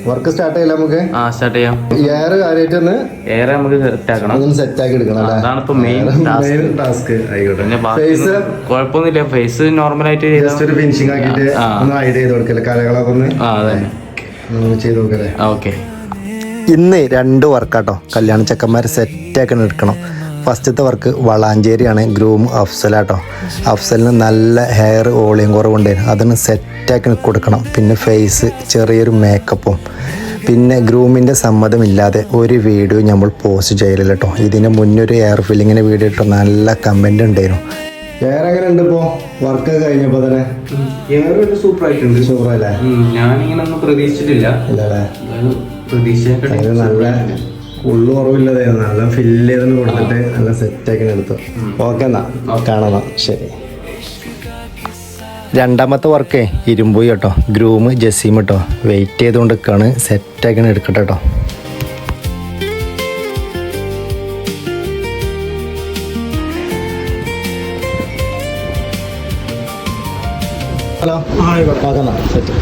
Work start ചെയ്യില്ല നമുക്ക്? Start ചെയ്യാം. എയർ കാര്യമായിട്ടൊന്ന് നമുക്ക് സെറ്റ് ആക്കണം. അതൊന്ന് സെറ്റ് ആക്കി എടുക്കണം. അതാണ് ഇപ്പൊ മെയിൻ ടാസ്ക്. ആയിക്കോട്ടെ. പിന്നെ ഫേസ് കുഴപ്പമൊന്നുമില്ല. ഫേസ് നോർമലായിട്ട് ജസ്റ്റ് ഒരു ഫിനിഷിംഗ് ആക്കിയിട്ട് ഒന്ന് ഹൈഡ് ചെയ്ത് കൊടുക്കല്ലേ, കലകളൊക്കെ ഒന്ന് ചെയ്ത് കൊടുക്കല്ലേ. ഓക്കെ. ഇന്ന് 2 വർക്കാട്ടോ കല്യാണ ചെക്കന്മാർ സെറ്റാക്കി എടുക്കണം. ഫസ്റ്റത്തെ വർക്ക് വളാഞ്ചേരിയാണ്. ഗ്രൂം അഫ്സലാട്ടോ. അഫ്സലിന് നല്ല ഹെയർ വോളിയം കുറവുണ്ടായിരുന്നു, അതൊന്ന് സെറ്റാക്കി കൊടുക്കണം. പിന്നെ ഫേസ് ചെറിയൊരു മേക്കപ്പും. പിന്നെ ഗ്രൂമിൻ്റെ സമ്മതമില്ലാതെ ഒരു വീഡിയോ നമ്മൾ പോസ്റ്റ് ചെയ്യലില്ല കേട്ടോ. ഇതിന് മുന്നൊരു ഹെയർ ഫില്ലിങ്ങിൻ്റെ വീഡിയോ ഇട്ടോ, നല്ല കമൻറ്റ് ഉണ്ടായിരുന്നു. ഹെയർ എങ്ങനെ ഉണ്ട് ഇപ്പോൾ വർക്ക് കഴിഞ്ഞപ്പോൾ തന്നെ? സൂപ്പർ ആയിട്ടുണ്ട്. സൂപ്പറല്ലേ? ഞാനിങ്ങനെ ഒന്നും പ്രതീക്ഷിച്ചിട്ടില്ല. ഇല്ലല്ലേ? പ്രതീക്ഷ നല്ല ഉള്ളു കുറവില്ലതേ, നല്ല ഫില്ല് ചെയ്തെന്ന് കൊടുത്തിട്ട് നല്ല സെറ്റാക്കി എടുത്തു. ഓക്കെ, എന്നാ കാണാം. ശരി. രണ്ടാമത്തെ വർക്കേ ഇരുമ്പുയി കേട്ടോ. ഗ്രൂം ജസീം കേട്ടോ. വെയിറ്റ് ചെയ്തുകൊണ്ട് നിൽക്കുകയാണ്. സെറ്റാക്കി എടുക്കട്ടെ കേട്ടോ. Hello, okay, set.